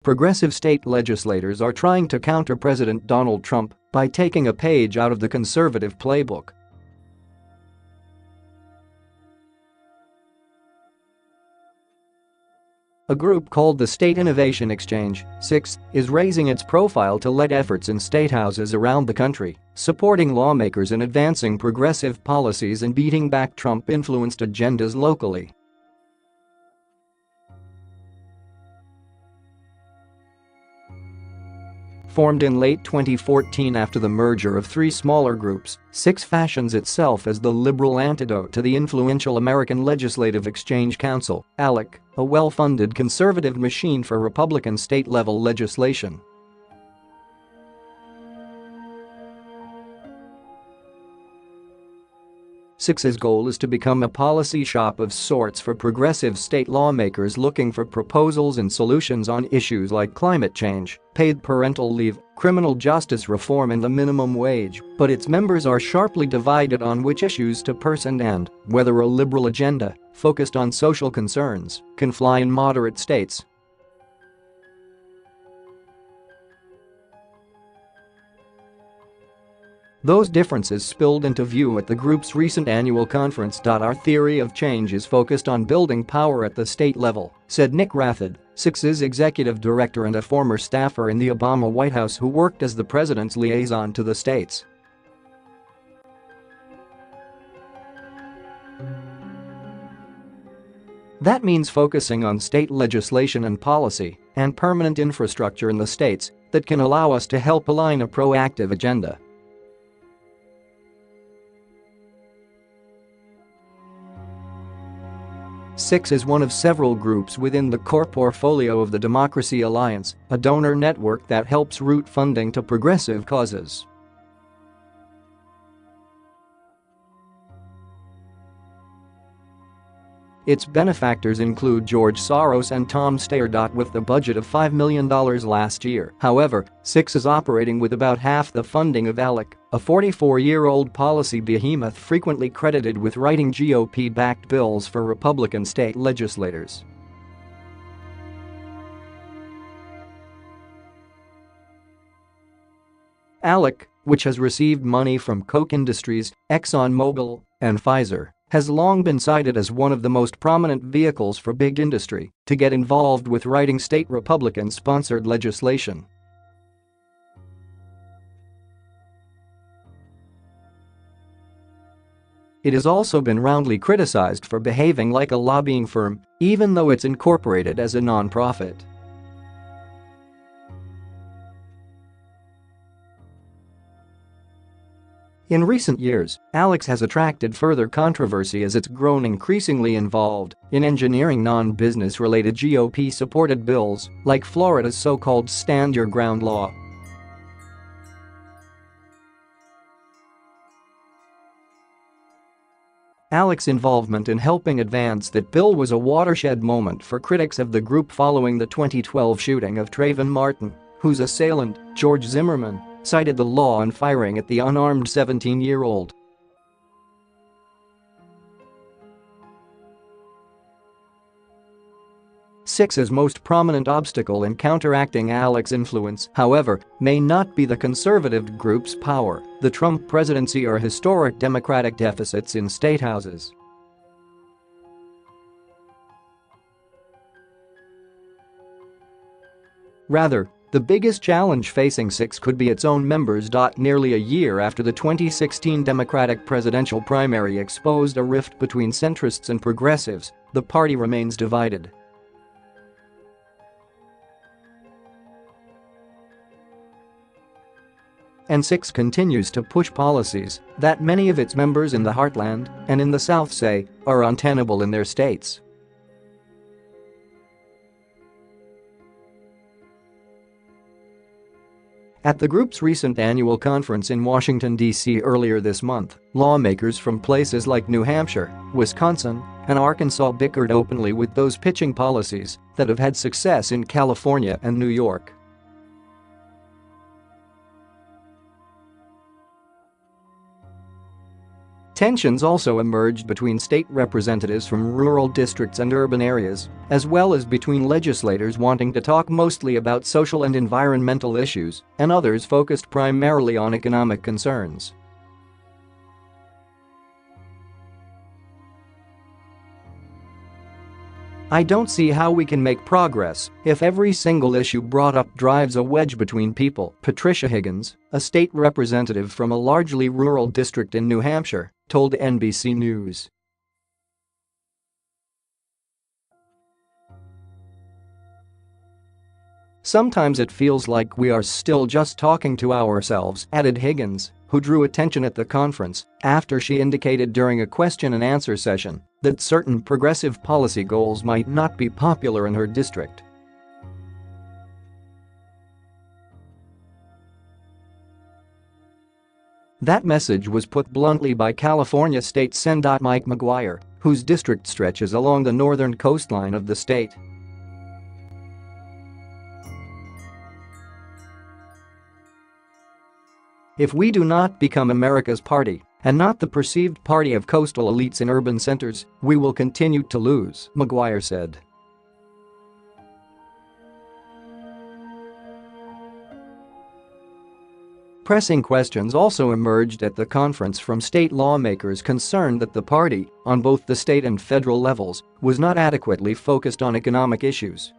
progressive state legislators are trying to counter President Donald Trump by taking a page out of the conservative playbook. A group called the State Innovation Exchange, SIX, is raising its profile to lead efforts in statehouses around the country, supporting lawmakers in advancing progressive policies and beating back Trump-influenced agendas locally. Formed in late 2014 after the merger of three smaller groups, SIX fashions itself as the liberal antidote to the influential American Legislative Exchange Council, ALEC, a well-funded conservative machine for Republican state-level legislation. SIX's goal is to become a policy shop of sorts for progressive state lawmakers looking for proposals and solutions on issues like climate change, paid parental leave, criminal justice reform and the minimum wage, but its members are sharply divided on which issues to pursue and whether a liberal agenda, focused on social concerns, can fly in moderate states. Those differences spilled into view at the group's recent annual conference. Our theory of change is focused on building power at the state level, said Nick Rathod, SIX's executive director and a former staffer in the Obama White House who worked as the president's liaison to the states. That means focusing on state legislation and policy and permanent infrastructure in the states that can allow us to help align a proactive agenda. SIX is one of several groups within the core portfolio of the Democracy Alliance, a donor network that helps route funding to progressive causes. Its benefactors include George Soros and Tom Steyer. With a budget of $5 million last year, however, SIX is operating with about half the funding of ALEC, a 44-year-old policy behemoth frequently credited with writing GOP-backed bills for Republican state legislators. ALEC, which has received money from Koch Industries, ExxonMobil, and Pfizer, has long been cited as one of the most prominent vehicles for big industry to get involved with writing state Republican-sponsored legislation. It has also been roundly criticized for behaving like a lobbying firm, even though it's incorporated as a non-profit. In recent years, ALEC has attracted further controversy as it's grown increasingly involved in engineering non-business-related GOP-supported bills, like Florida's so-called Stand Your Ground law. ALEC's involvement in helping advance that bill was a watershed moment for critics of the group following the 2012 shooting of Trayvon Martin, whose assailant, George Zimmerman, cited the law on firing at the unarmed 17-year-old. SIX's most prominent obstacle in counteracting ALEC's influence, however, may not be the conservative group's power, the Trump presidency or historic Democratic deficits in state houses. Rather, the biggest challenge facing SIX could be its own members. Nearly a year after the 2016 Democratic presidential primary exposed a rift between centrists and progressives, the party remains divided. And SIX continues to push policies that many of its members in the heartland and in the South say are untenable in their states. At the group's recent annual conference in Washington, D.C. earlier this month, lawmakers from places like New Hampshire, Wisconsin, and Arkansas bickered openly with those pitching policies that have had success in California and New York. Tensions also emerged between state representatives from rural districts and urban areas, as well as between legislators wanting to talk mostly about social and environmental issues and others focused primarily on economic concerns. "I don't see how we can make progress if every single issue brought up drives a wedge between people," Patricia Higgins, a state representative from a largely rural district in New Hampshire, told NBC News. "Sometimes it feels like we are still just talking to ourselves," added Higgins, who drew attention at the conference after she indicated during a question-and-answer session that certain progressive policy goals might not be popular in her district. That message was put bluntly by California State Sen. Mike McGuire, whose district stretches along the northern coastline of the state. "If we do not become America's party and not the perceived party of coastal elites in urban centers, we will continue to lose," McGuire said. Pressing questions also emerged at the conference from state lawmakers concerned that the party, on both the state and federal levels, was not adequately focused on economic issues.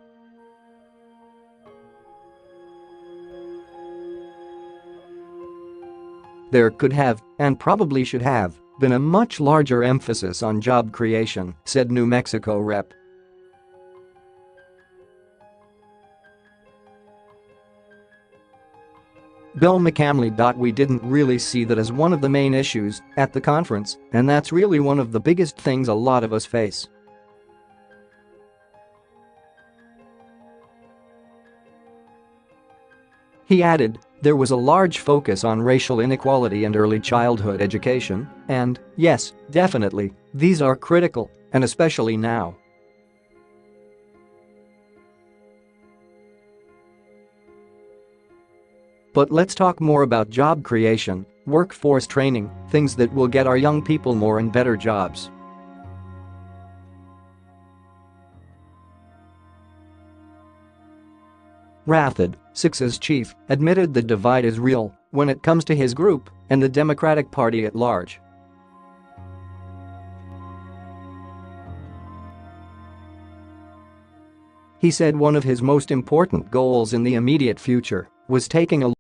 "There could have, and probably should have, been a much larger emphasis on job creation," said New Mexico Rep. Bill McCamley. "We didn't really see that as one of the main issues at the conference, and that's really one of the biggest things a lot of us face." He added, "There was a large focus on racial inequality and early childhood education, and, yes, definitely, these are critical, and especially now." "But let's talk more about job creation, workforce training, things that will get our young people more and better jobs." Rathod, Six's chief, admitted the divide is real when it comes to his group and the Democratic Party at large. He said one of his most important goals in the immediate future was taking a